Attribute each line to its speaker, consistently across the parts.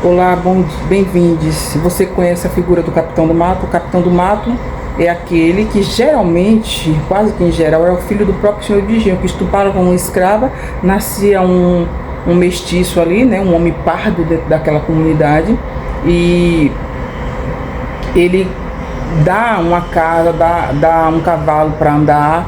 Speaker 1: Olá, bem-vindos. Se você conhece a figura do Capitão do Mato, o Capitão do Mato é aquele que geralmente, quase que em geral, é o filho do próprio Senhor de Engenho, que estuprava uma escrava, nascia um mestiço ali, né, um homem pardo dentro daquela comunidade, e ele dá uma casa, dá um cavalo para andar,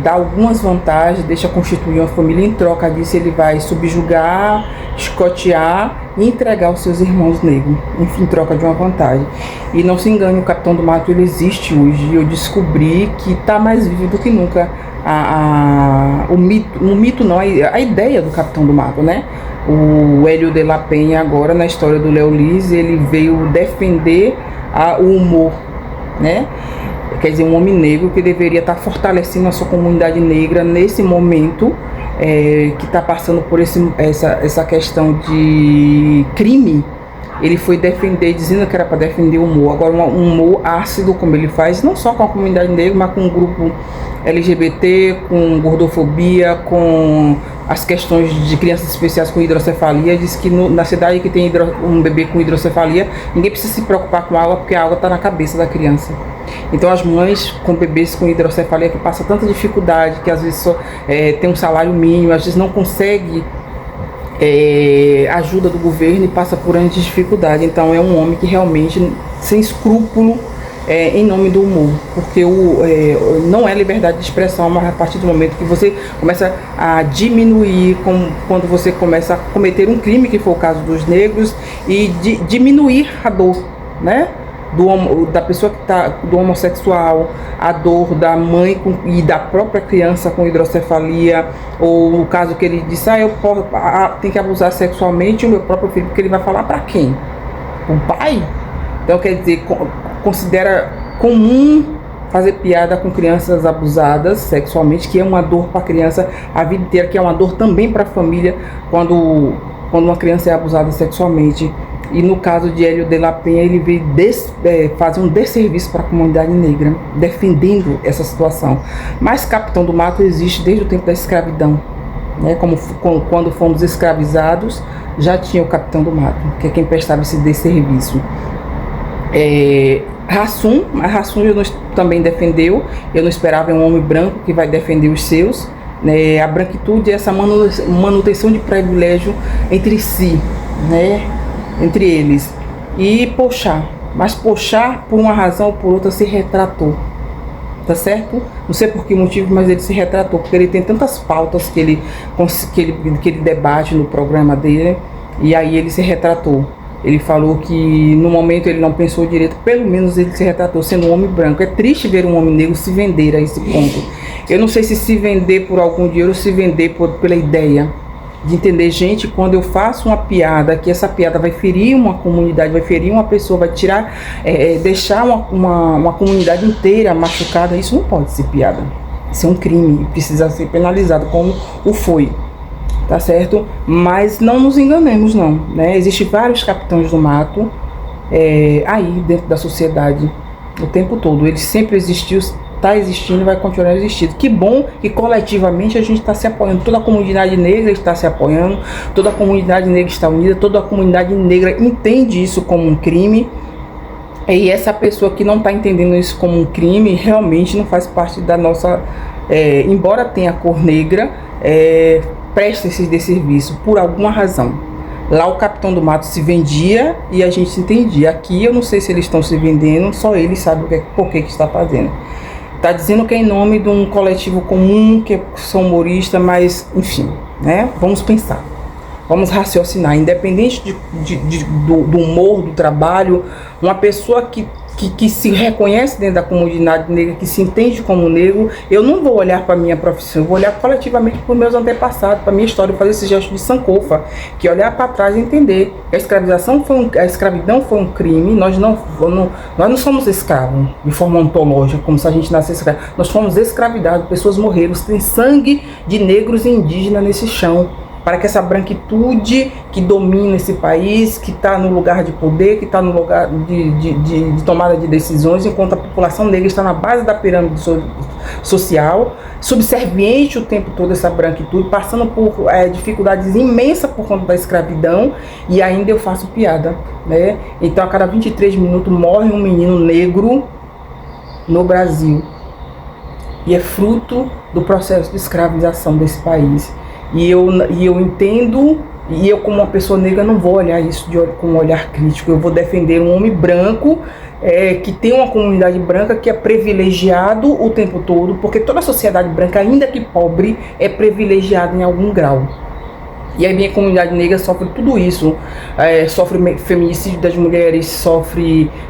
Speaker 1: dá algumas vantagens, deixa constituir uma família. Em troca disso ele vai subjugar, escotear e entregar os seus irmãos negros, enfim, em troca de uma vantagem. E não se engane, o Capitão do Mato ele existe hoje. Eu descobri que está mais vivo do que nunca o mito não, a ideia do Capitão do Mato, né? O Hélio de la Penha, agora na história do Léo Lins, ele veio defender o humor, né? Quer dizer, um homem negro que deveria estar fortalecendo a sua comunidade negra nesse momento, que está passando por essa questão de crime. Ele foi defender, dizendo que era para defender o humor. Agora, um humor ácido, como ele faz, não só com a comunidade negra, mas com o grupo LGBT, com gordofobia, com as questões de crianças especiais com hidrocefalia. Diz que na cidade que tem um bebê com hidrocefalia, ninguém precisa se preocupar com a água, porque a água está na cabeça da criança. Então as mães com bebês com hidrocefalia que passam tanta dificuldade, que às vezes só tem um salário mínimo, às vezes não consegue ajuda do governo e passa por anos de dificuldade. Então é um homem que realmente, sem escrúpulo, em nome do humor, porque não é liberdade de expressão, mas a partir do momento que você começa a diminuir, quando você começa a cometer um crime, que foi o caso dos negros, e diminuir a dor, né? Da pessoa que está, do homossexual, a dor da mãe e da própria criança com hidrocefalia, ou o caso que ele disse, eu tenho que abusar sexualmente o meu próprio filho, porque ele vai falar para quem? O pai? Então, quer dizer, considera comum fazer piada com crianças abusadas sexualmente, que é uma dor para a criança a vida inteira, que é uma dor também para a família quando uma criança é abusada sexualmente. E no caso de Hélio de la Penha, ele veio fazer um desserviço para a comunidade negra, defendendo essa situação. Mas Capitão do Mato existe desde o tempo da escravidão, né? Quando fomos escravizados, já tinha o Capitão do Mato, que é quem prestava esse desserviço. Hassum também defendeu. Eu não esperava um homem branco que vai defender os seus, né? A branquitude é essa manutenção de privilégio entre si, né? Entre eles. E Porchat, mas Porchat, por uma razão ou por outra, se retratou, tá certo? Não sei por que motivo, mas ele se retratou, porque ele tem tantas pautas que ele debate no programa dele, e aí ele se retratou. Ele falou que no momento ele não pensou direito, pelo menos ele se retratou sendo um homem branco. É triste ver um homem negro se vender a esse ponto. Eu não sei se vender por algum dinheiro ou se vender pela ideia de entender, gente, quando eu faço uma piada, que essa piada vai ferir uma comunidade, vai ferir uma pessoa, vai tirar, deixar uma comunidade inteira machucada, isso não pode ser piada. Isso é um crime, precisa ser penalizado como o foi. Tá certo? Mas não nos enganemos não, né? Existem vários capitães do mato aí dentro da sociedade o tempo todo. Ele sempre existiu, está existindo e vai continuar existindo. Que bom que coletivamente a gente está se apoiando. Toda a comunidade negra está se apoiando, toda a comunidade negra está unida, toda a comunidade negra entende isso como um crime. E essa pessoa que não está entendendo isso como um crime realmente não faz parte da nossa... embora tenha cor negra, presta esse desserviço por alguma razão. Lá o Capitão do Mato se vendia e a gente entendia. Aqui eu não sei se eles estão se vendendo, só eles sabem por que está fazendo. Está dizendo que é em nome de um coletivo comum, que são humoristas, mas enfim, né? Vamos pensar, vamos raciocinar. Independente do humor, do trabalho, uma pessoa que se reconhece dentro da comunidade negra, que se entende como negro, eu não vou olhar para a minha profissão, eu vou olhar coletivamente para os meus antepassados, para a minha história, fazer esse gesto de Sankofa, que é olhar para trás e entender que a escravidão foi um crime. Nós não somos escravos de forma ontológica, como se a gente nascesse escravo. Nós fomos escravizados, pessoas morreram, tem sangue de negros e indígenas nesse chão, para que essa branquitude que domina esse país, que está no lugar de poder, que está no lugar de tomada de decisões, enquanto a população negra está na base da pirâmide social, subserviente o tempo todo essa branquitude, passando por dificuldades imensas por conta da escravidão, e ainda eu faço piada, né? Então a cada 23 minutos morre um menino negro no Brasil, e é fruto do processo de escravização desse país. E eu entendo, e eu como uma pessoa negra não vou olhar isso com um olhar crítico. Eu vou defender um homem branco que tem uma comunidade branca que é privilegiado o tempo todo, porque toda a sociedade branca, ainda que pobre, é privilegiada em algum grau. E a minha comunidade negra sofre tudo isso, sofre feminicídio das mulheres,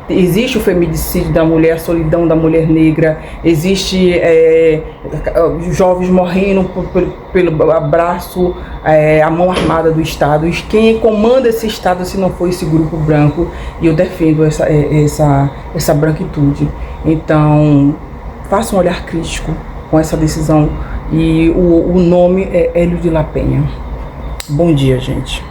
Speaker 1: existe o feminicídio da mulher, a solidão da mulher negra, existe jovens morrendo pelo abraço, a mão armada do Estado. E quem comanda esse Estado se não for esse grupo branco? E eu defendo essa branquitude. Então, faça um olhar crítico com essa decisão. E o nome é Hélio de la Penha. Bom dia, gente.